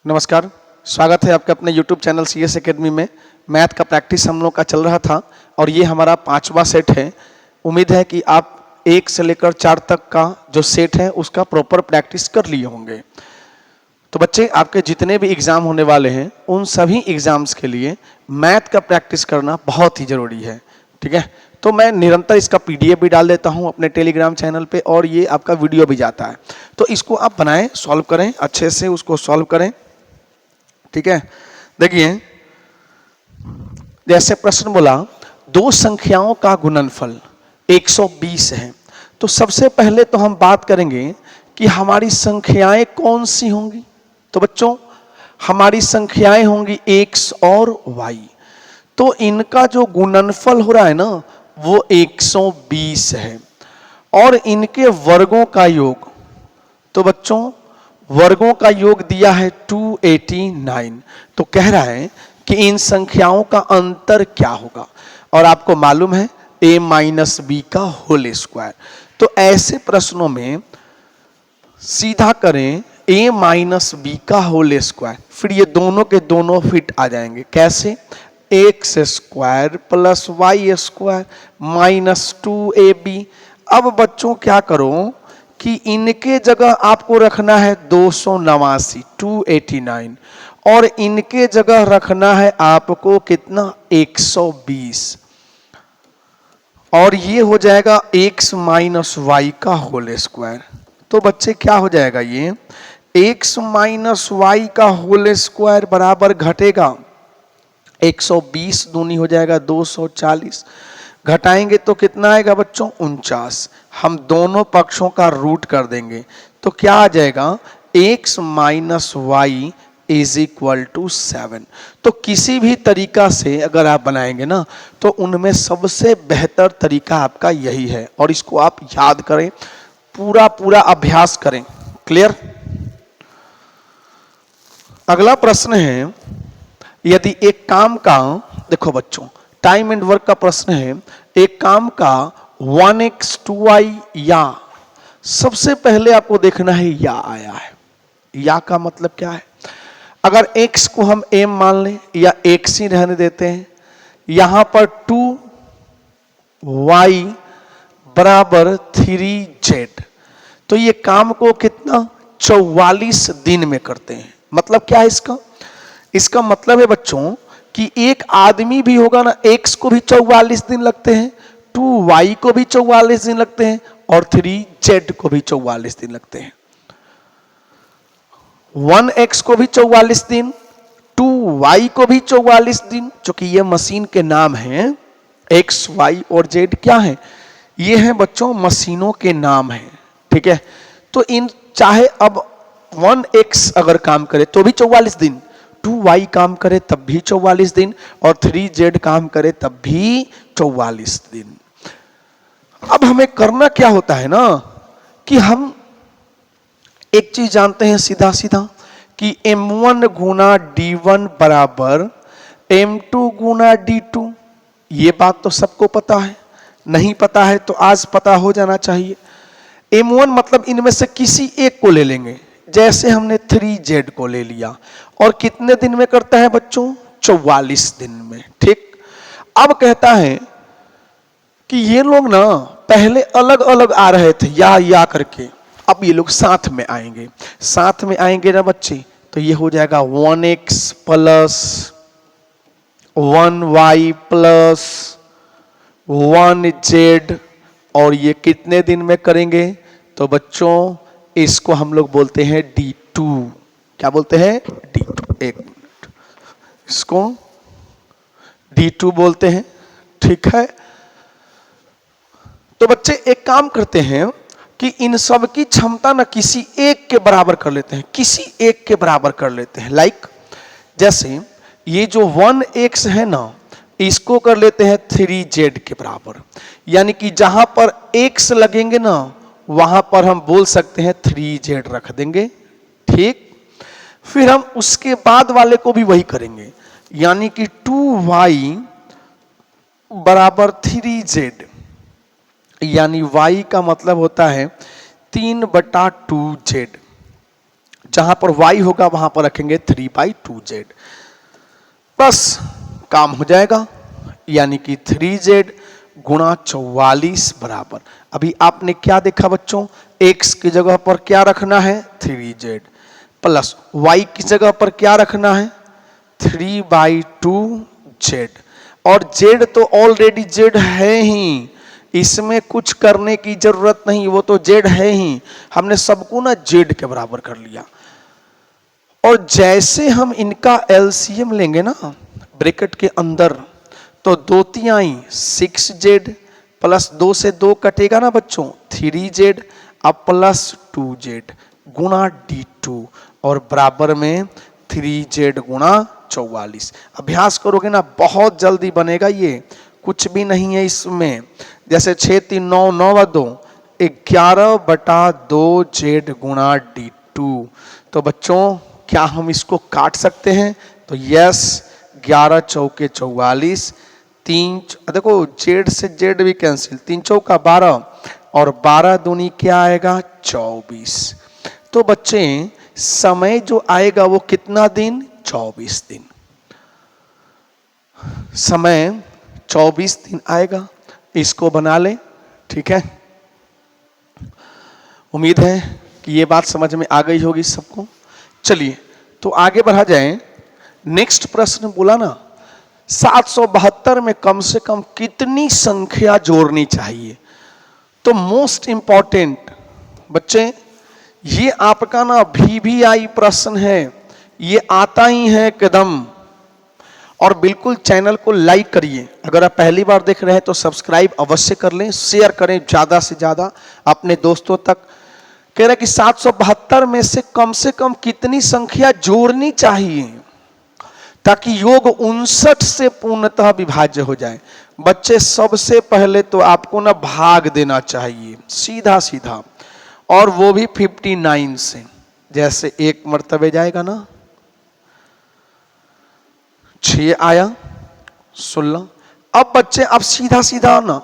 नमस्कार, स्वागत है आपके अपने YouTube चैनल CS एकेडमी में। मैथ का प्रैक्टिस हम लोग का चल रहा था और ये हमारा 5वां सेट है। उम्मीद है कि आप 1 से लेकर 4 तक का जो सेट है उसका प्रॉपर प्रैक्टिस कर लिए होंगे। तो बच्चे, आपके जितने भी एग्ज़ाम होने वाले हैं उन सभी एग्ज़ाम्स के लिए मैथ का प्रैक्टिस करना बहुत ही ज़रूरी है। ठीक है, तो मैं निरंतर इसका PDF भी डाल देता हूं अपने टेलीग्राम चैनल पे और ये आपका वीडियो भी जाता है। तो इसको आप बनाएं, सॉल्व करें, अच्छे से उसको सॉल्व करें। ठीक है, देखिए जैसे प्रश्न बोला दो संख्याओं का गुणनफल 120 है। तो सबसे पहले तो हम बात करेंगे कि हमारी संख्याएं कौन सी होंगी। तो बच्चों, हमारी संख्याएं होंगी x और y। तो इनका जो गुणनफल हो रहा है ना वो 120 है और इनके वर्गों का योग, तो बच्चों वर्गों का योग दिया है 289। तो कह रहा है कि इन संख्याओं का अंतर क्या होगा और आपको मालूम है a माइनस बी का होल स्क्वायर। तो ऐसे प्रश्नों में सीधा करें a माइनस बी का होल स्क्वायर, फिर ये दोनों के दोनों फिट आ जाएंगे। कैसे? X square plus y square minus 2ab। अब बच्चों क्या करो कि इनके जगह आपको रखना है 289 289 और इनके जगह रखना है आपको कितना 120 और ये हो जाएगा x माइनस वाई का होल स्क्वायर। तो बच्चे क्या हो जाएगा, ये x माइनस वाई का होल स्क्वायर बराबर घटेगा 120 दूनी हो जाएगा 240, घटाएंगे तो कितना आएगा बच्चों 49। हम दोनों पक्षों का रूट कर देंगे तो क्या आ जाएगा x minus y is equal to 7। तो किसी भी तरीका से अगर आप बनाएंगे ना तो उनमें सबसे बेहतर तरीका आपका यही है और इसको आप याद करें, पूरा पूरा अभ्यास करें। क्लियर? अगला प्रश्न है, यदि एक काम का, देखो बच्चों टाइम एंड वर्क का प्रश्न है, एक काम का 1x 2y या, सबसे पहले आपको देखना है या आया है। या का मतलब क्या है? अगर x को हम m मान लें या x ही रहने देते हैं, यहां पर 2y बराबर 3z, तो ये काम को कितना 44 दिन में करते हैं। मतलब क्या है इसका? इसका मतलब है बच्चों कि एक आदमी भी होगा ना, x को भी 44 दिन लगते हैं, 2y को भी 44 दिन लगते हैं और 3z को भी 44 दिन लगते हैं। 1x को भी 44 दिन, 2y को भी 44 दिन, क्योंकि ये मशीन के नाम हैं। x, y और z क्या है? ये हैं बच्चों मशीनों के नाम हैं। ठीक है, तो इन चाहे अब 1x अगर काम करे तो भी 44 दिन, 2y काम करे तब भी 44 दिन और 3z काम करे तब भी 44 दिन। अब हमें करना क्या होता है ना कि हम एक चीज जानते हैं सीधा सीधा कि m1 गुना d1 बराबर m2 गुना d2। ये बात तो सबको पता है, नहीं पता है तो आज पता हो जाना चाहिए। m1 मतलब इनमें से किसी एक को ले लेंगे, जैसे हमने 3z को ले लिया और कितने दिन में करता है बच्चों 44 दिन में। ठीक, अब कहता है कि ये लोग ना पहले अलग अलग आ रहे थे या करके, अब ये लोग साथ में आएंगे। साथ में आएंगे ना बच्चे, तो ये हो जाएगा 1x plus 1y plus 1z और ये कितने दिन में करेंगे? तो बच्चों इसको हम लोग बोलते हैं d2। क्या बोलते हैं? d2। एक मिनट, इसको d2 बोलते हैं। ठीक है, तो बच्चे एक काम करते हैं कि इन सब की क्षमता ना किसी एक के बराबर कर लेते हैं, किसी एक के बराबर कर लेते हैं। लाइक जैसे ये जो 1x है ना, इसको कर लेते हैं 3z के बराबर, यानी कि जहां पर x लगेंगे ना वहां पर हम बोल सकते हैं 3z रख देंगे। ठीक, फिर हम उसके बाद वाले को भी वही करेंगे, यानी कि 2y बराबर 3z, यानी y का मतलब होता है 3/2z। जहां पर y होगा वहां पर रखेंगे 3/2z। बस काम हो जाएगा, यानी कि 3z गुणा 44 बराबर, अभी आपने क्या देखा बच्चों, x की जगह पर क्या रखना है 3z, प्लस y की जगह पर क्या रखना है 3/2z, और z तो ऑलरेडी z है ही, इसमें कुछ करने की जरूरत नहीं, वो तो z है ही, हमने सबको ना z के बराबर कर लिया। और जैसे हम इनका एलसीएम लेंगे ना ब्रैकेट के अंदर, तो 2 तिहाई 6z प्लस 2 से 2 कटेगा ना बच्चों 3z अब प्लस 2z गुणा d2 और बराबर में 3z गुणा 44। अभ्यास करोगे ना बहुत जल्दी बनेगा, ये कुछ भी नहीं है इसमें। जैसे 6 3 9 9 2 11/2z गुणा d2, तो बच्चों क्या हम इसको काट सकते हैं, तो यस 11 चौके 44, 3 देखो जेड से जेड भी कैंसिल, 3 चौका 12 और 12 दूनी क्या आएगा 24। तो बच्चे समय जो आएगा वो कितना दिन 24 दिन, समय 24 दिन आएगा, इसको बना ले। ठीक है, उम्मीद है कि ये बात समझ में आ गई होगी सबको। चलिए तो आगे बढ़ा जाए। नेक्स्ट प्रश्न बोला ना 772 में कम से कम कितनी संख्या जोड़नी चाहिए, तो मोस्ट इंपॉर्टेंट बच्चे ये आपका ना VVI प्रश्न है, ये आता ही है एकदम। और बिल्कुल चैनल को लाइक करिए, अगर आप पहली बार देख रहे हैं तो सब्सक्राइब अवश्य कर लें, शेयर करें ज्यादा से ज्यादा अपने दोस्तों तक। कह रहे कि 772 में से कम कितनी संख्या जोड़नी चाहिए ताकि योग 59 से पूर्णतः विभाज्य हो जाए। बच्चे सबसे पहले तो आपको ना भाग देना चाहिए सीधा सीधा, और वो भी 59 से। जैसे एक मर्तबे जाएगा ना 6 आया 16। अब बच्चे अब सीधा सीधा ना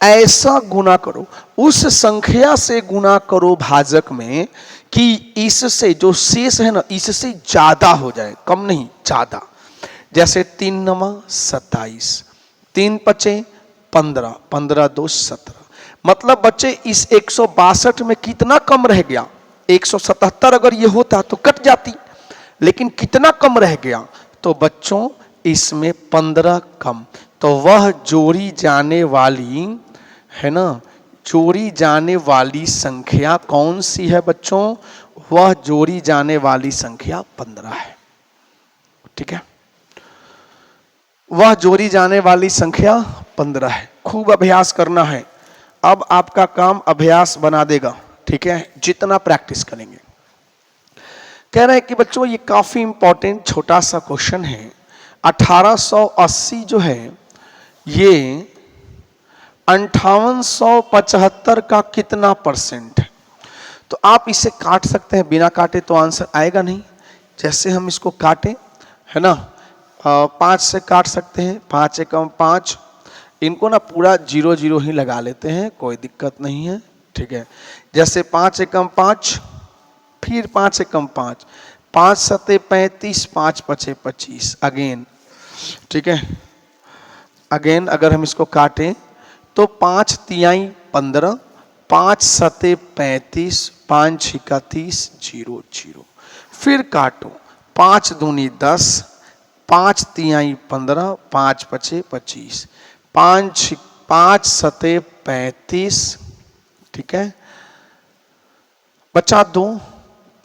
ऐसा गुना करो, उस संख्या से गुना करो भाजक में कि इससे जो शेष है ना इससे ज्यादा हो जाए, कम नहीं ज्यादा। जैसे 3 9 27, 3 5 15, 15 2 17। मतलब बच्चे इस 162 में कितना कम रह गया, 177 अगर ये होता तो कट जाती, लेकिन कितना कम रह गया, तो बच्चों इसमें 15 कम। तो वह जोड़ी जाने वाली है ना, जोड़ी जाने वाली संख्या कौन सी है बच्चों, वह जोड़ी जाने वाली संख्या 15 है। ठीक है, वह जोड़ी जाने वाली संख्या 15 है। खूब अभ्यास करना है, अब आपका काम अभ्यास बना देगा। ठीक है, जितना प्रैक्टिस करेंगे। कह रहे हैं कि बच्चों ये काफी इंपॉर्टेंट छोटा सा क्वेश्चन है। 1880 जो है ये 5875 का कितना परसेंट है, तो आप इसे काट सकते हैं, बिना काटे तो आंसर आएगा नहीं। जैसे हम इसको काटें है ना, 5 से काट सकते हैं, 5 एकम 5, इनको ना पूरा 0 0 ही लगा लेते हैं, कोई दिक्कत नहीं है। ठीक है, जैसे 5 एकम 5, फिर 5 एकम 5, 5 सते 35, 5 पचे 25 अगेन। ठीक है, अगेन अगर हम इसको काटें तो 5 तिहाई 15, 5 सते 35, 5 छिका 30, 0 0। फिर काटो, 5 दूनी 10, 5 तिहाई 15, 5 पचे 25, 5 सते 35। ठीक है, बचा 2,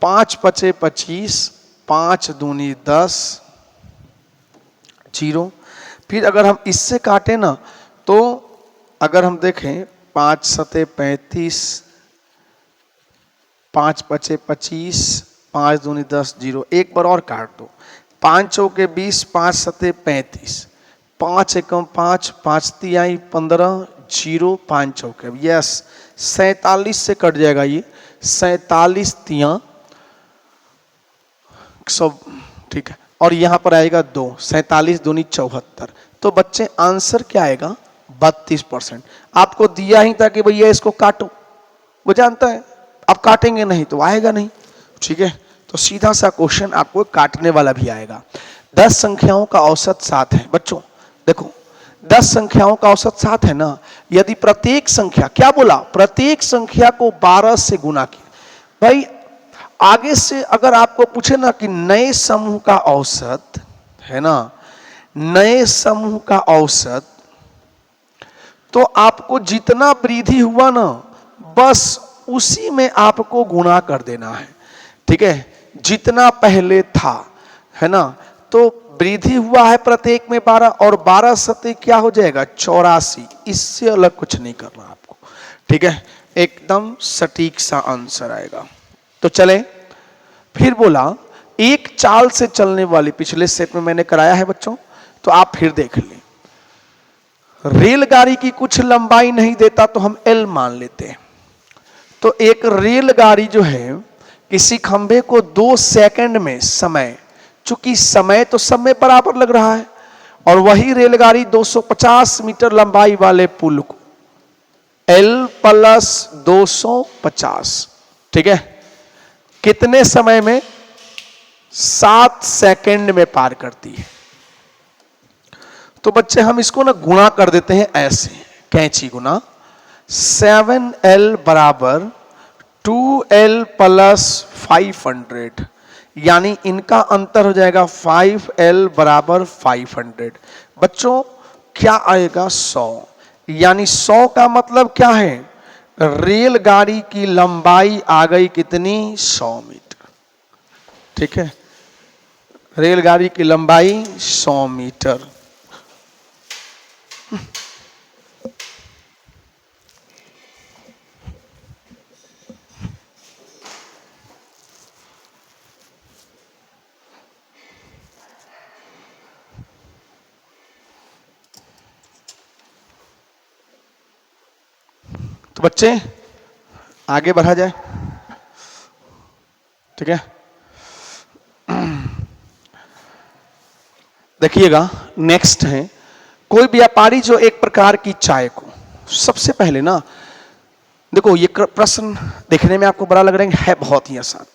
5 पचे 25, 5 दूनी 10, 0। फिर अगर हम इससे काटे ना तो अगर हम देखें 5 सते 35, 5 पचे 25, 5 दूनी 10, 0। एक बार और काट दो, 5 चौके 20, 5 सते 35, 5 एकम 5, 5 तिहाई 15, 0, 5 चौके यस 47 से कट जाएगा ये 47 तिहाई 100। ठीक है, और यहां पर आएगा 2, 47 दूनी 74। तो बच्चे आंसर क्या आएगा 32%। आपको दिया ही था कि भैया इसको काटो, वो जानता है, आप काटेंगे नहीं तो आएगा नहीं। ठीक है, तो सीधा सा क्वेश्चन आपको काटने वाला भी आएगा। 10 संख्याओं का औसत 7 है बच्चों। देखो 10 संख्याओं का औसत 7 है ना, यदि प्रत्येक संख्या, क्या बोला, प्रत्येक संख्या को 12 से गुना किया। भाई आगे से अगर आपको पूछे ना कि नए समूह का औसत है ना, नए समूह का औसत, तो आपको जितना वृद्धि हुआ ना बस उसी में आपको गुणा कर देना है, ठीक है, जितना पहले था, है ना। तो वृद्धि हुआ है प्रत्येक में 12 और 12 सत्ते क्या हो जाएगा 84, इससे अलग कुछ नहीं करना आपको, ठीक है, एकदम सटीक सा आंसर आएगा। तो चले फिर बोला एक चाल से चलने वाली, पिछले सेट में मैंने कराया है बच्चों, तो आप फिर देख लें। रेलगाड़ी की कुछ लंबाई नहीं देता तो हम एल मान लेते हैं। तो एक रेलगाड़ी जो है किसी खंभे को 2 सेकंड में समय, चूंकि समय तो सब में बराबर लग रहा है, और वही रेलगाड़ी 250 मीटर लंबाई वाले पुल को L + 250, ठीक है, कितने समय में 7 सेकंड में पार करती है। तो बच्चे हम इसको ना गुणा कर देते हैं ऐसे, कैंची गुना 7L = 2L + 500, यानी इनका अंतर हो जाएगा 5L = 500। बच्चों क्या आएगा 100, यानी 100 का मतलब क्या है, रेलगाड़ी की लंबाई आ गई कितनी 100 मीटर, ठीक है, रेलगाड़ी की लंबाई 100 मीटर। तो बच्चे आगे बढ़ा जाए, ठीक है। देखिएगा नेक्स्ट है, कोई व्यापारी जो एक प्रकार की चाय को, सबसे पहले ना देखो ये प्रश्न देखने में आपको बड़ा लग रहा है बहुत ही आसान।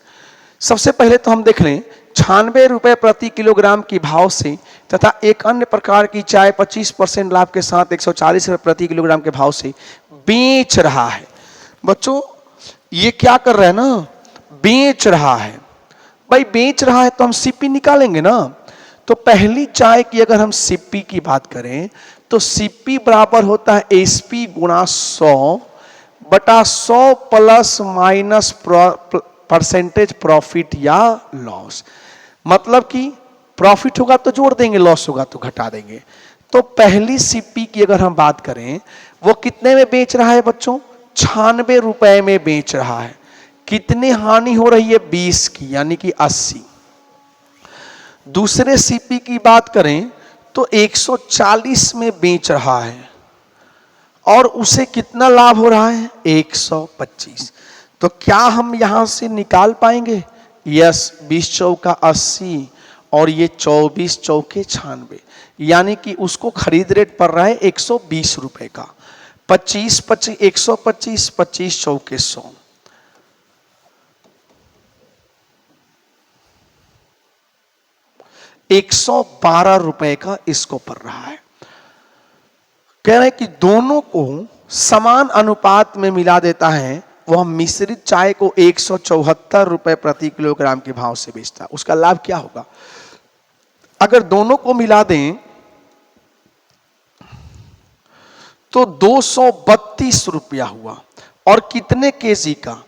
सबसे पहले तो हम देख लें 96 रुपए प्रति किलोग्राम की भाव से तथा एक अन्य प्रकार की चाय 25% लाभ के साथ 140 रुपए प्रति किलोग्राम के भाव से बेच रहा है। बच्चों ये क्या कर रहा है ना, बेच रहा है। भाई बेच रहा है तो हम सीपी निकालेंगे ना। तो पहली चाय की अगर हम सीपी की बात करें तो सीपी बराबर होता है एसपी गुणा 100 बटा 100 प्लस माइनस परसेंटेज प्रॉफिट या लॉस। मतलब कि प्रॉफिट होगा तो जोड़ देंगे, लॉस होगा तो घटा देंगे। तो पहली सीपी की अगर हम बात करें वो कितने में बेच रहा है बच्चों, 96 रुपए में बेच रहा है। कितनी हानि हो रही है 20 की, यानी कि 80। दूसरे सीपी की बात करें तो 140 में बेच रहा है और उसे कितना लाभ हो रहा है 125। तो क्या हम यहां से निकाल पाएंगे, यस, 20 चौका 80 और ये 24 चौके 96, यानी कि उसको खरीद रेट पड़ रहा है 120 रुपए का। 25 25 125, 25 चौके 100, 112 रुपए का इसको पड़ रहा है। कह रहे हैं कि दोनों को समान अनुपात में मिला देता है, वह मिश्रित चाय को 174 रुपए प्रति किलोग्राम के भाव से बेचता है। उसका लाभ क्या होगा, अगर दोनों को मिला दें तो 232 रुपया हुआ। और कितने केजी का,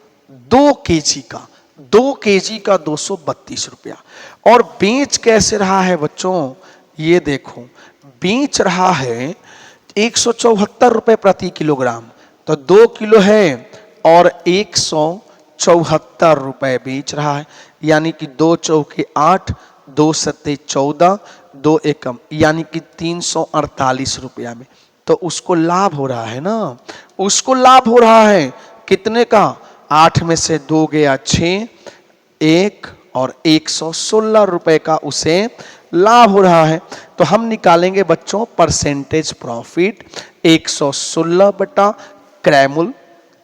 2 केजी का, 2 केजी का 232 रुपया। और बेच कैसे रहा है बच्चों, ये देखो बेच रहा है 174 रुपए प्रति किलोग्राम, तो 2 किलो है और 174 रुपए बेच रहा है, यानी कि 2 चौके 8, 2 सत्ते 14, 2 एकम, यानी कि 348 रुपया में। तो उसको लाभ हो रहा है ना, उसको लाभ हो रहा है कितने का, 8 में से 2 गया 6, 1 और 116 रुपए का उसे लाभ हो रहा है। तो हम निकालेंगे बच्चों परसेंटेज प्रॉफिट 116 बटा क्रैमुल,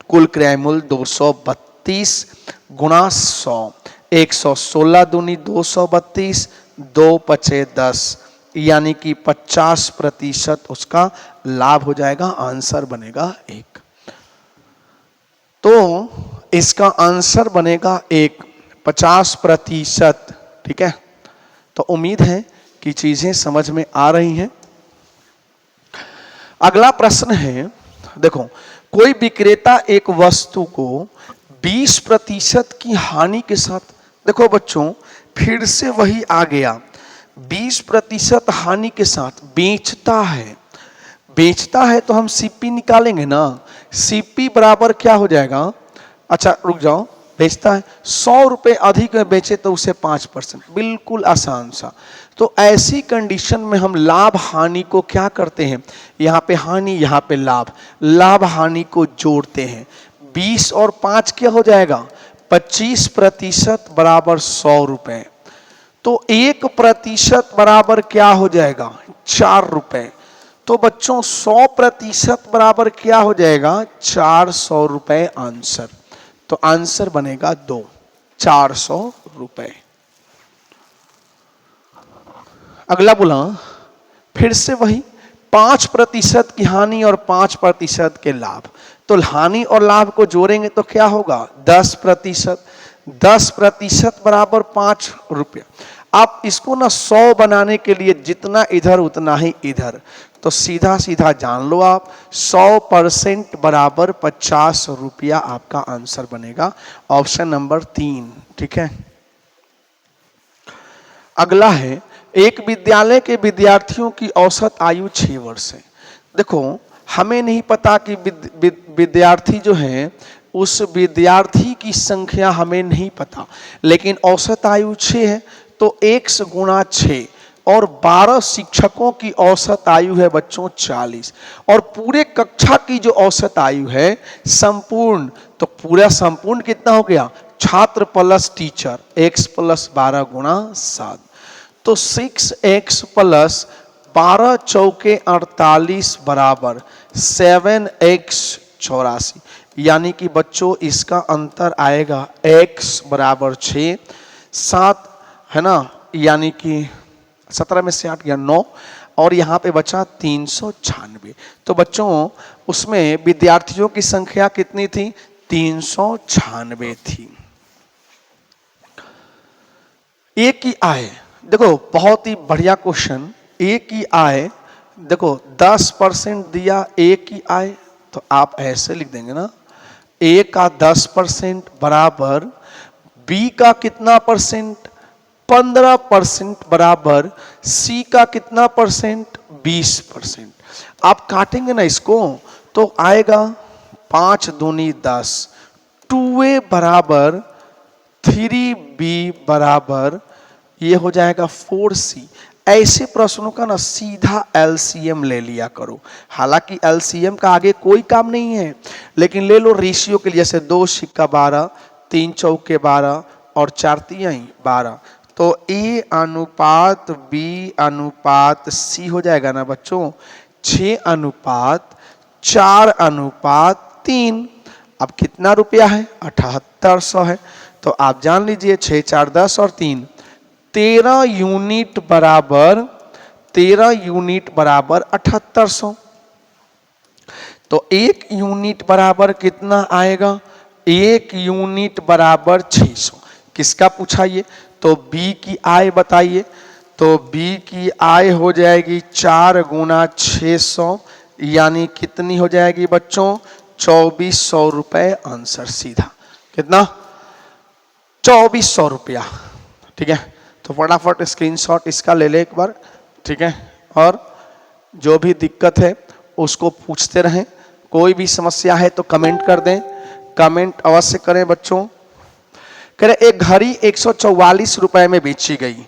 कुल क्रैमुल 232 गुणा 100, 116 दूनी 232, 2 पचे 10, यानी कि 50% उसका लाभ हो जाएगा। आंसर बनेगा 1। तो इसका आंसर बनेगा 1, 50%। ठीक है, तो उम्मीद है कि चीजें समझ में आ रही हैं। अगला प्रश्न है, देखो, कोई विक्रेता एक वस्तु को 20% की हानि के साथ, देखो बच्चों फिर से वही आ गया, 20% हानि के साथ बेचता है। बेचता है तो हम सीपी निकालेंगे ना, सीपी बराबर क्या हो जाएगा, अच्छा रुक जाओ, बेचता है 100 रुपए अधिक में बेचे तो उसे 5%, बिल्कुल आसान सा। तो ऐसी कंडीशन में हम लाभ हानि को क्या करते हैं, यहाँ पे हानि यहाँ पे लाभ, लाभ हानि को जोड़ते हैं। 20 और 5 क्या हो जाएगा, 25% बराबर 100 रुपए। तो 1% बराबर क्या हो जाएगा, 4 रुपए। तो बच्चों 100% बराबर क्या हो जाएगा, 400 रुपए आंसर। तो आंसर बनेगा 2, 400 रुपए। अगला बोला, फिर से वही 5% की हानि और 5% के लाभ। तो हानि और लाभ को जोड़ेंगे तो क्या होगा, 10%। 10% बराबर 5 रुपया। आप इसको ना 100 बनाने के लिए जितना इधर उतना ही इधर, तो सीधा सीधा जान लो आप, 100% बराबर 50 रुपया आपका आंसर बनेगा। Option number 3। ठीक है, अगला है, एक विद्यालय के विद्यार्थियों की औसत आयु 6 वर्ष है। देखो हमें नहीं पता कि विद्यार्थी जो है, उस विद्यार्थी की संख्या हमें नहीं पता, लेकिन औसत आयु 6 है, तो 1 गुणा 6, और 12 शिक्षकों की औसत आयु है बच्चों 40, और पूरे कक्षा की जो औसत आयु है संपूर्ण, तो पूरा संपूर्ण कितना हो गया, छात्र प्लस टीचर, x प्लस 12 गुणा 7, तो 6x प्लस 12 चौके 48 बराबर 7x 84, यानी कि बच्चों इसका अंतर आएगा x बराबर 6, 7 है ना, यानी कि 17 में से 8 गया 9, और यहाँ पे बचा 396। तो बच्चों उसमें विद्यार्थियों की संख्या कितनी थी, 396 थी। एक की आय, देखो बहुत ही बढ़िया क्वेश्चन। एक की आय, देखो 10% दिया एक की आय, तो आप ऐसे लिख देंगे ना, ए का 10% बराबर बी का कितना परसेंट, 15% बराबर सी का कितना परसेंट, 20%। आप काटेंगे ना इसको तो आएगा 5 दूनी 10, 2a बराबर 3b बराबर ये हो जाएगा 4c। ऐसे प्रश्नों का ना सीधा एलसीएम ले लिया करो। हालांकि एलसीएम का आगे कोई काम नहीं है, लेकिन ले लो रेशियो के लिए, जैसे 2 सिक्का 12, 3 चौके 12 और 4 तिहाई 12, तो ए अनुपात बी अनुपात सी हो जाएगा ना बच्चों, 6 अनुपात 4 अनुपात 3। अब कितना रुपया है, 7800 है, तो आप जान लीजिए 6 4 10 और 3, 13 यूनिट बराबर 7800। तो 1 यूनिट बराबर कितना आएगा, 1 यूनिट बराबर 600। किसका पूछा ये, तो बी की आय बताइए। तो बी की आय हो जाएगी 4 गुना 600, यानी कितनी हो जाएगी बच्चों, 2400 रुपए आंसर सीधा। कितना, 2400 रुपया। ठीक है, तो फटाफट स्क्रीनशॉट इसका ले ले एक बार। ठीक है, और जो भी दिक्कत है उसको पूछते रहें, कोई भी समस्या है तो कमेंट कर दें, कमेंट अवश्य करें बच्चों। कह रहे एक घड़ी 144 रुपए में बेची गई,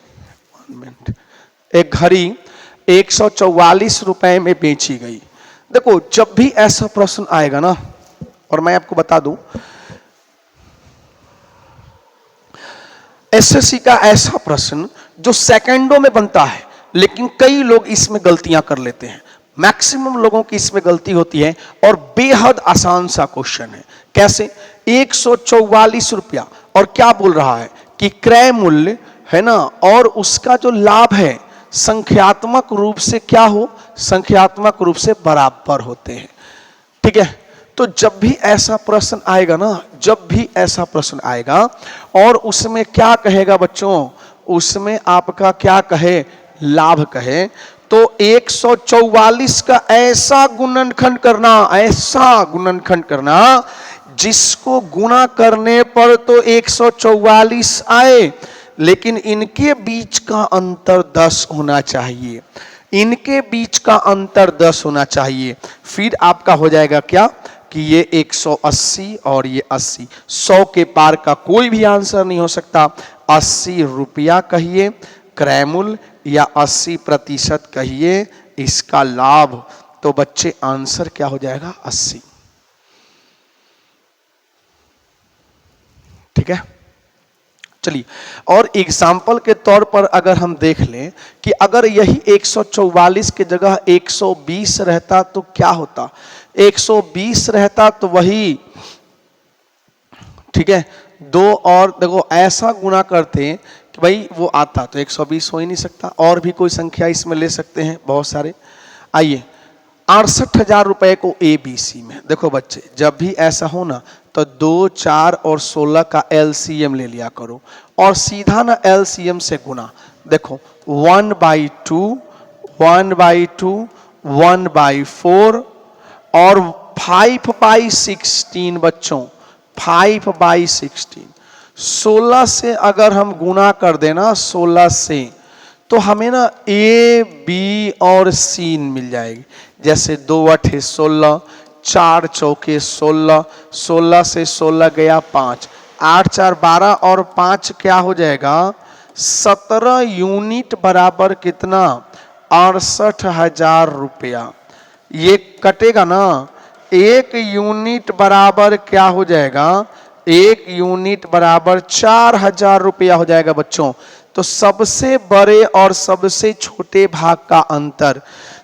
एक घड़ी 144 रुपए में बेची गई। देखो जब भी ऐसा प्रश्न आएगा ना, और मैं आपको बता दूं एसएससी का ऐसा प्रश्न जो सेकंडों में बनता है, लेकिन कई लोग इसमें गलतियां कर लेते हैं, मैक्सिमम लोगों की इसमें गलती होती है, और बेहद आसान सा क्वेश्चन है। कैसे, 144 रुपया, और क्या बोल रहा है कि क्रय मूल्य है ना और उसका जो लाभ है संख्यात्मक रूप से क्या हो, संख्यात्मक रूप से बराबर होते हैं। ठीक है, तो जब भी ऐसा प्रश्न आएगा ना, जब भी ऐसा प्रश्न आएगा और उसमें क्या कहेगा बच्चों, उसमें आपका क्या कहे, लाभ कहे, तो 144 का ऐसा गुणनखंड करना, ऐसा गुणनखंड करना जिसको गुणा करने पर तो 144 आए, लेकिन इनके बीच का अंतर 10 होना चाहिए, इनके बीच का अंतर 10 होना चाहिए। फिर आपका हो जाएगा क्या कि ये 180 और ये 80, 100 के पार का कोई भी आंसर नहीं हो सकता। 80 रुपया कहिए क्रय मूल्य या 80% कहिए इसका लाभ, तो बच्चे आंसर क्या हो जाएगा 80। ठीक है, चलिए और एग्जाम्पल के तौर पर अगर हम देख लें कि अगर यही 144 के जगह 120 रहता तो क्या होता, 120 रहता तो वही, ठीक है, दो और देखो ऐसा गुणा करते कि भाई वो आता तो 120 हो ही नहीं सकता, और भी कोई संख्या इसमें ले सकते हैं बहुत सारे। आइए 68,000 रुपए को ABC में, देखो बच्चे जब भी ऐसा हो ना तो 2, 4 और 16 का LCM ले लिया करो और सीधा ना LCM से गुना। देखो 1/2, 1/2, 1/4 और 5/16 बच्चों, 5/16। 16 से अगर हम गुना कर देना 16 से तो हमें ना A, B और C मिल जाएगी। जैसे 2 8 16, 4 चौके 16, 16 से 16 गया 5, 8 4 12 और 5 क्या हो जाएगा 17 यूनिट बराबर कितना 68,000 रुपया। ये कटेगा ना, 1 यूनिट बराबर क्या हो जाएगा, 1 यूनिट बराबर 4,000 रुपया हो जाएगा बच्चों। तो सबसे बड़े और सबसे छोटे भाग का अंतर,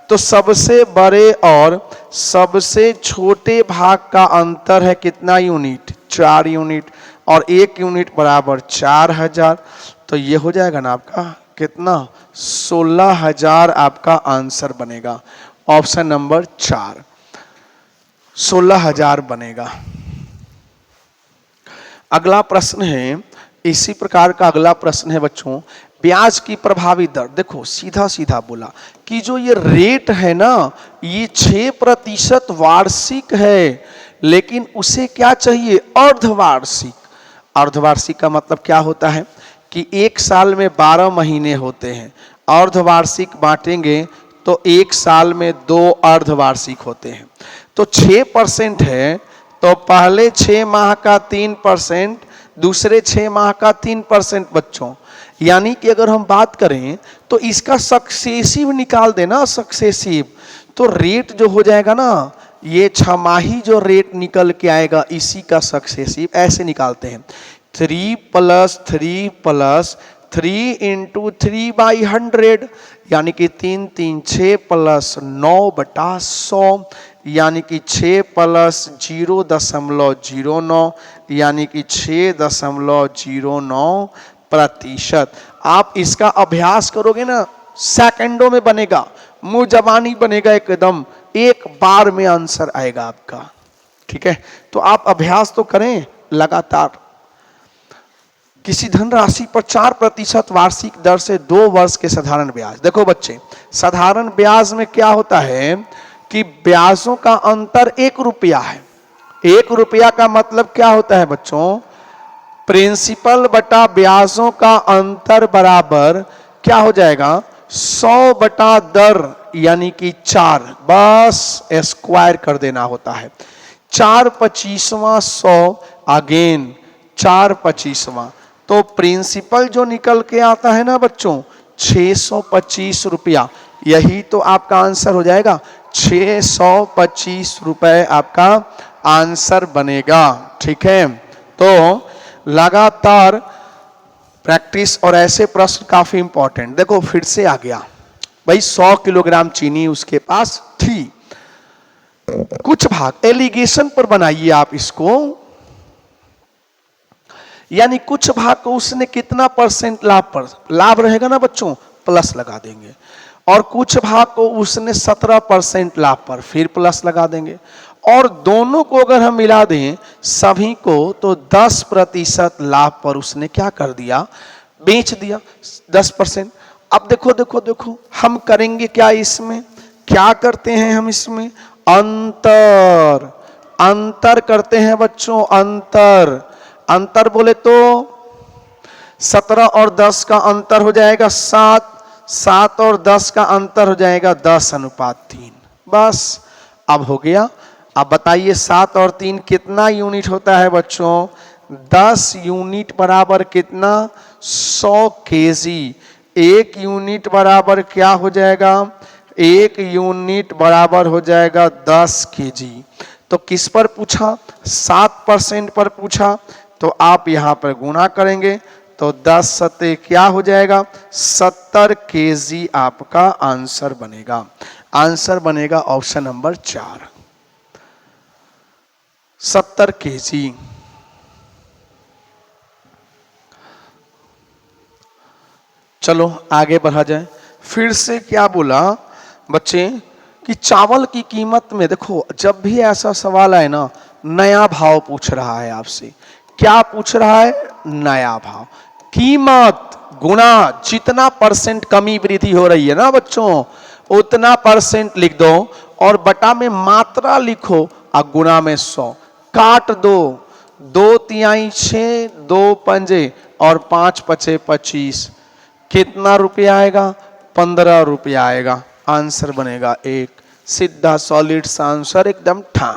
तो सबसे बड़े और सबसे छोटे भाग का अंतर है कितना यूनिट, 4 यूनिट, और 1 यूनिट बराबर 4,000। तो ये हो जाएगा ना आपका कितना 16,000 आपका आंसर बनेगा। ऑप्शन नंबर 4 16,000 बनेगा। अगला प्रश्न है, इसी प्रकार का अगला प्रश्न है बच्चों, ब्याज की प्रभावी दर। देखो सीधा सीधा बोला कि जो ये रेट है ना ये 6% वार्षिक है, लेकिन उसे क्या चाहिए अर्धवार्षिक। अर्धवार्षिक का मतलब क्या होता है कि एक साल में 12 महीने होते हैं, अर्धवार्षिक बांटेंगे तो एक साल में 2 अर्धवार्षिक होते हैं। तो 6% है तो पहले 6 माह का 3%, दूसरे 6 माह का 3% बच्चों। यानी कि अगर हम बात करें तो इसका सक्सेसिव निकाल देना, सक्सेसिव, तो रेट जो हो जाएगा ना ये 6 माही जो रेट निकल के आएगा इसी का सक्सेसिव। ऐसे निकालते हैं 3 + 3 + 3 × 3/100, यानी कि 3 3 6 + 9/100, यानी कि 6 + 0.09, यानी कि 6.09%। आप इसका अभ्यास करोगे ना सेकंडों में बनेगा, मुंह जबानी बनेगा, एकदम एक बार में आंसर आएगा आपका। ठीक है, तो आप अभ्यास तो करें लगातार। किसी धनराशि पर 4% वार्षिक दर से 2 वर्ष के साधारण ब्याज। देखो बच्चे साधारण ब्याज में क्या होता है कि ब्याजों का अंतर 1 रुपया है। 1 रुपया का मतलब क्या होता है बच्चों, प्रिंसिपल बटा ब्याजों का अंतर बराबर क्या हो जाएगा 100 बटा दर, यानी कि 4, बस स्क्वायर कर देना होता है। 4/25वां 100 अगेन 4/25वां, तो प्रिंसिपल जो निकल के आता है ना बच्चों 625 रुपया, यही तो आपका आंसर हो जाएगा। 625 रुपए आपका आंसर बनेगा। ठीक है, तो लगातार प्रैक्टिस और ऐसे प्रश्न काफी इंपॉर्टेंट। देखो फिर से आ गया भाई 100 किलोग्राम चीनी उसके पास थी। कुछ भाग एलिगेशन पर बनाइए आप इसको यानी कुछ भाग को उसने कितना परसेंट लाभ पर, लाभ रहेगा ना बच्चों, प्लस लगा देंगे, और कुछ भाग को उसने 17% लाभ पर, फिर प्लस लगा देंगे, और दोनों को अगर हम मिला दें सभी को तो 10% लाभ पर उसने क्या कर दिया, बेच दिया 10%। अब देखो देखो देखो हम करेंगे क्या इसमें, क्या करते हैं हम इसमें, अंतर, अंतर करते हैं बच्चों, अंतर, अंतर बोले तो 17 और 10 का अंतर हो जाएगा 7, 7 और 10 का अंतर हो जाएगा 10:3, बस अब हो गया। अब बताइए 7 और 3 कितना यूनिट होता है बच्चों, 10 यूनिट बराबर कितना, 100 केजी। 1 यूनिट बराबर क्या हो जाएगा, 1 यूनिट बराबर हो जाएगा 10 केजी। तो किस पर पूछा, 7% पर पूछा, तो आप यहां पर गुणा करेंगे तो 10 सत्ते क्या हो जाएगा, 70 केजी आपका आंसर बनेगा। आंसर बनेगा ऑप्शन नंबर 4, 70 केजी। चलो आगे बढ़ा जाए। फिर से क्या बोला बच्चे कि चावल की कीमत में, देखो जब भी ऐसा सवाल आए ना, नया भाव पूछ रहा है आपसे, क्या पूछ रहा है, नया भाव, कीमत गुना जितना परसेंट कमी वृद्धि हो रही है ना बच्चों, उतना परसेंट लिख दो और बटा में मात्रा लिखो और गुना में 100, काट दो, 2 तिहाई 6, 2 पंजे और 5 पचे 25, कितना रुपया आएगा, 15 रुपया आएगा। आंसर बनेगा 1, सीधा सॉलिड आंसर एकदम ठा,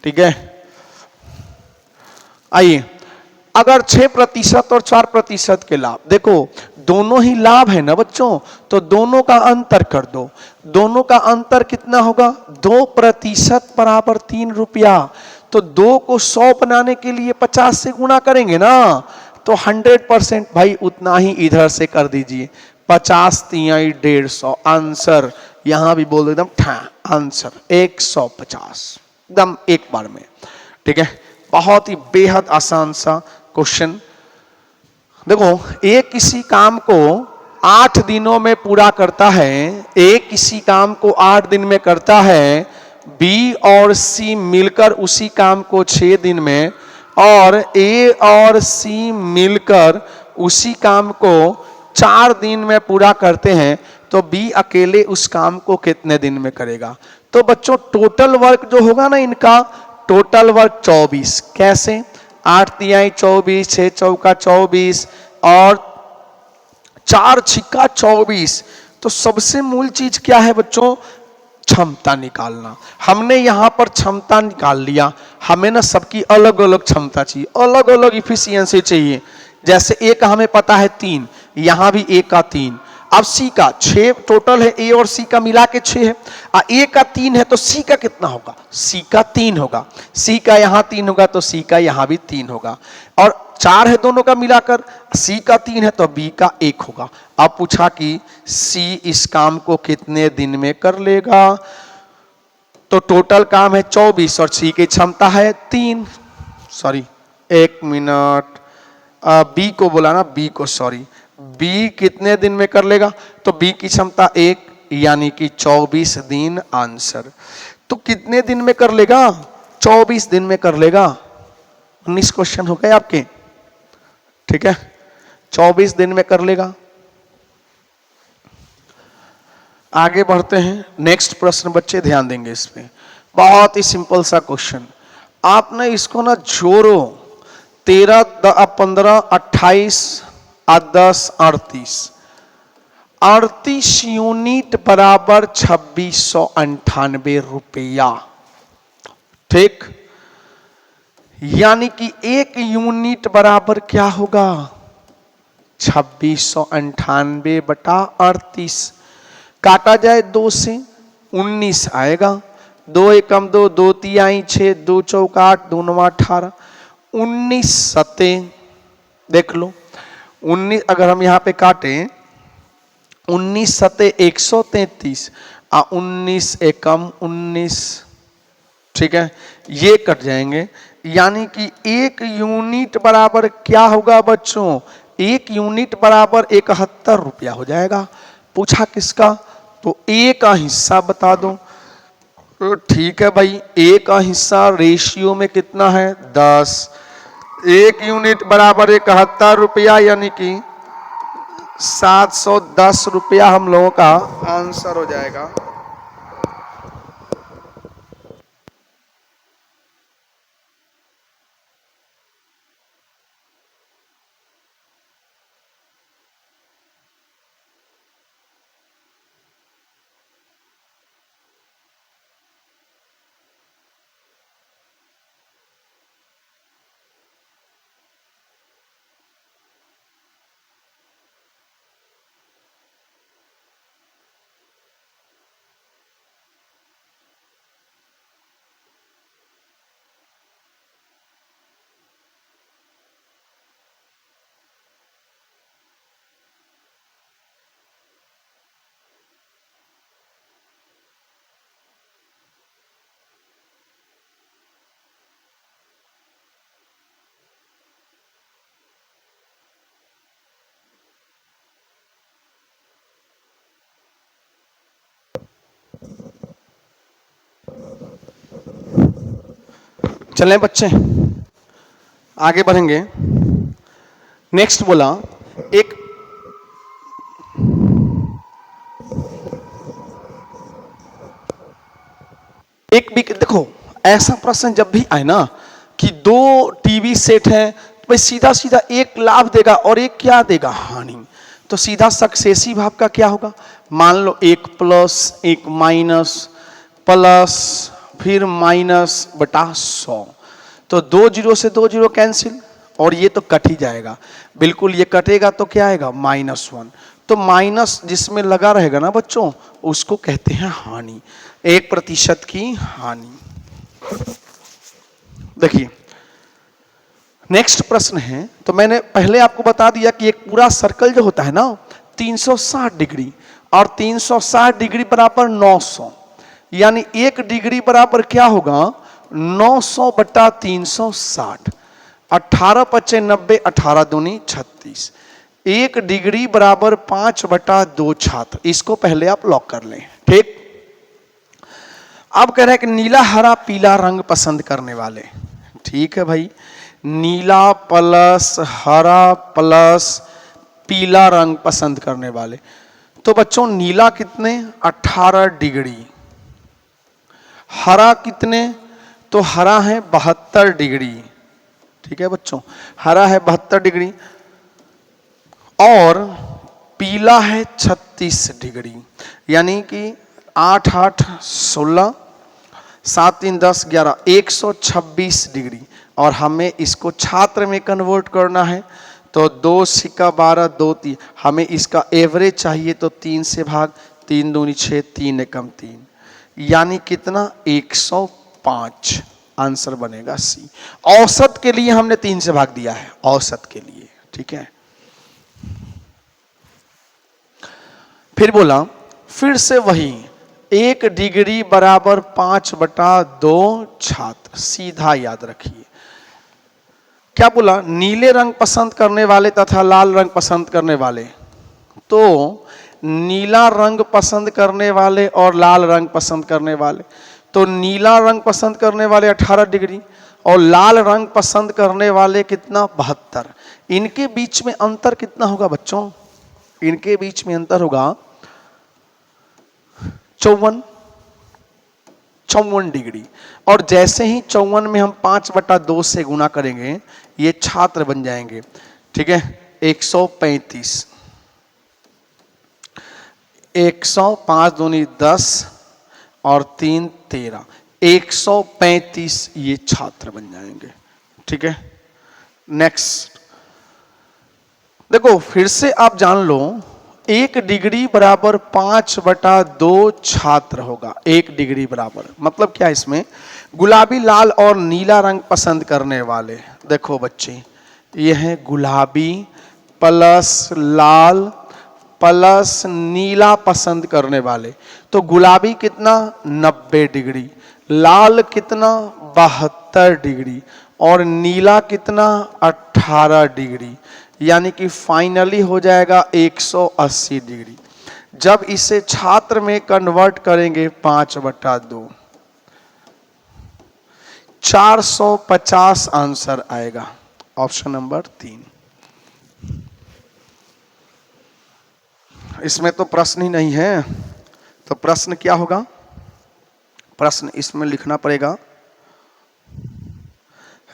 ठीक है। आइए, अगर 6% और 4% के लाभ, देखो दोनों ही लाभ है ना बच्चों, तो दोनों का अंतर कर दो, दोनों का अंतर कितना होगा, 2% बराबर 3 रुपया, तो 2 को 100 बनाने के लिए 50 से गुणा करेंगे ना, तो 100% भाई उतना ही इधर से कर दीजिए, 50 तिहाई 150, आंसर यहां भी बोल दो एकदम ठा, आंसर 150 एकदम एक बार में, ठीक है। बहुत ही बेहद आसान सा क्वेश्चन। देखो एक किसी काम को 8 दिनों में पूरा करता है, एक किसी काम को 8 दिन में करता है, बी और सी मिलकर उसी काम को 6 दिन में, और ए और सी मिलकर उसी काम को 4 दिन में पूरा करते हैं, तो बी अकेले उस काम को कितने दिन में करेगा। तो बच्चों टोटल वर्क जो होगा ना इनका, टोटल वर्क 24, कैसे, 8 तिहाई 24, 6 चौका 24 और 4 छिक्का 24। तो सबसे मूल चीज क्या है बच्चों, क्षमता निकालना। हमने यहां पर क्षमता निकाल लिया, हमें ना सबकी अलग अलग क्षमता चाहिए, अलग अलग इफिशियंसी चाहिए। जैसे ए का हमें पता है 3, यहां भी ए का 3, अब सी का 6 टोटल है, ए और सी का मिला के 6 है, ए का 3 है तो सी का कितना होगा, सी का 3 होगा, सी का यहां 3 होगा तो सी का यहां भी 3 होगा, और 4 है दोनों का मिलाकर, सी का 3 है तो बी का 1 होगा। अब पूछा कि सी इस काम को कितने दिन में कर लेगा, तो टोटल काम है 24 और सी की क्षमता है 3, सॉरी 1 मिनट, बी को बोला ना, बी को, सॉरी, बी कितने दिन में कर लेगा, तो बी की क्षमता 1 यानी कि 24 दिन आंसर। तो कितने दिन में कर लेगा, 24 दिन में कर लेगा। 19 क्वेश्चन हो गए आपके, ठीक है, 24 दिन में कर लेगा। आगे बढ़ते हैं, नेक्स्ट प्रश्न बच्चे ध्यान देंगे इस पे, बहुत ही सिंपल सा क्वेश्चन। आपने इसको ना जोड़ो, 13, 15, 28 और 10, 38, 38 यूनिट बराबर 2698 रुपया, ठीक। यानी कि 1 यूनिट बराबर क्या होगा, 2698 बटा 38, काटा जाए 2 से 19 आएगा, 2 एकम 2, 2 तिहाई 6, 2 चौका 8, 2 नवा 18, 19 सत्ते, देख लो 19, अगर हम यहां पे काटें 19 सत्ते 133 और 19 एकम 19, ठीक है, ये कट जाएंगे, यानी कि 1 यूनिट बराबर क्या होगा बच्चों? 1 यूनिट बराबर 71 रुपया हो जाएगा। पूछा किसका? तो ए का हिस्सा बता दो। तो ठीक है भाई, ए का हिस्सा रेशियो में कितना है? 10। 1 यूनिट बराबर 71 रुपया, यानी कि 710 रुपया हम लोगों का आंसर हो जाएगा। चलें बच्चे, आगे बढ़ेंगे। नेक्स्ट बोला एक देखो, ऐसा प्रश्न जब भी आए ना कि 2 टीवी सेट है, तो भाई सीधा सीधा एक लाभ देगा और एक क्या देगा? हानि। तो सीधा सक्सेसिव भाव का क्या होगा? मान लो 1 प्लस 1 माइनस प्लस फिर माइनस बटा 100, तो 2 जीरो से 2 जीरो कैंसिल, और ये तो कट ही जाएगा। बिल्कुल ये कटेगा तो क्या आएगा? -1। तो माइनस जिसमें लगा रहेगा ना बच्चों, उसको कहते हैं हानि, 1% की हानि। देखिए नेक्स्ट प्रश्न है, तो मैंने पहले आपको बता दिया कि एक पूरा सर्कल जो होता है ना 360 डिग्री, और 360 डिग्री बराबर 900, यानी 1 डिग्री बराबर क्या होगा? 900 बटा 360। 18 पच्चे 90, 18 दूनी 36। 1 डिग्री बराबर 5 बटा 2 छात्र। इसको पहले आप लॉक कर लें, ठीक। अब कह रहे हैं कि नीला हरा पीला रंग पसंद करने वाले, ठीक है भाई, नीला प्लस हरा प्लस पीला रंग पसंद करने वाले। तो बच्चों नीला कितने? 18 डिग्री। हरा कितने? तो हरा है 72 डिग्री, ठीक है बच्चों, हरा है 72 डिग्री, और पीला है 36 डिग्री, यानी कि 8 8 16 7 3 10 11 126 डिग्री। और हमें इसको छात्र में कन्वर्ट करना है, तो 2 सिक्का 12 2 3, हमें इसका एवरेज चाहिए, तो 3 से भाग, 3 दूनी 6 3 एकम 3, यानी कितना? 105। आंसर बनेगा सी। औसत के लिए हमने 3 से भाग दिया है, औसत के लिए, ठीक है। फिर बोला फिर से वही 1 डिग्री बराबर 5 बटा 2 छात्र। सीधा याद रखिए, क्या बोला? नीले रंग पसंद करने वाले तथा लाल रंग पसंद करने वाले। तो नीला रंग पसंद करने वाले और लाल रंग पसंद करने वाले, तो नीला रंग पसंद करने वाले 18 डिग्री और लाल रंग पसंद करने वाले कितना? 72। इनके बीच में अंतर कितना होगा बच्चों? इनके बीच में अंतर होगा 54 डिग्री। और जैसे ही 54 में हम 5 बटा 2 से गुना करेंगे, ये छात्र बन जाएंगे, ठीक है। 135, 105 दूनी 10 और 3 13, 135 ये छात्र बन जाएंगे, ठीक है। नेक्स्ट देखो, फिर से आप जान लो 1 डिग्री बराबर 5 बटा 2 छात्र होगा। 1 डिग्री बराबर मतलब क्या? इसमें गुलाबी लाल और नीला रंग पसंद करने वाले, देखो बच्चे ये है गुलाबी प्लस लाल प्लस नीला पसंद करने वाले। तो गुलाबी कितना? 90 डिग्री, लाल कितना? 72 डिग्री, और नीला कितना 18 डिग्री, यानी कि फाइनली हो जाएगा 180 डिग्री। जब इसे छात्र में कन्वर्ट करेंगे 5/2, 450 आंसर आएगा। Option number 3। इसमें तो प्रश्न ही नहीं है, तो प्रश्न क्या होगा? प्रश्न इसमें लिखना पड़ेगा,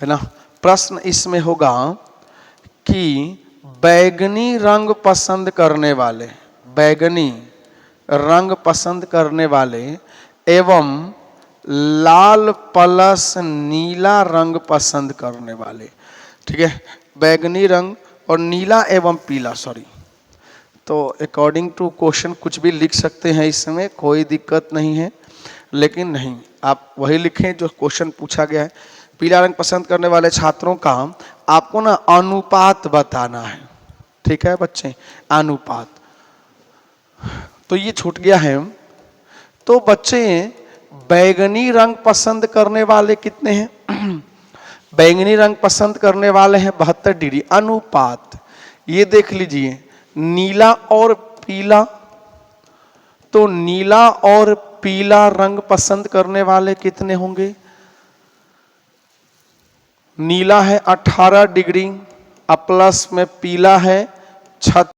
है ना। प्रश्न इसमें होगा कि बैगनी रंग पसंद करने वाले, बैगनी रंग पसंद करने वाले एवं लाल प्लस नीला रंग पसंद करने वाले, ठीक है। बैगनी रंग और नीला एवं पीला, सॉरी। तो अकॉर्डिंग टू क्वेश्चन कुछ भी लिख सकते हैं, इसमें कोई दिक्कत नहीं है, लेकिन नहीं, आप वही लिखें जो क्वेश्चन पूछा गया है। पीला रंग पसंद करने वाले छात्रों का आपको ना अनुपात बताना है, ठीक है बच्चे, अनुपात। तो ये छूट गया है। तो बच्चे बैगनी रंग पसंद करने वाले कितने हैं? बैगनी रंग पसंद करने वाले हैं 72 डिग्री। अनुपात ये देख लीजिए, नीला और पीला, तो नीला और पीला रंग पसंद करने वाले कितने होंगे? नीला है 18 डिग्री, प्लस में पीला है 36।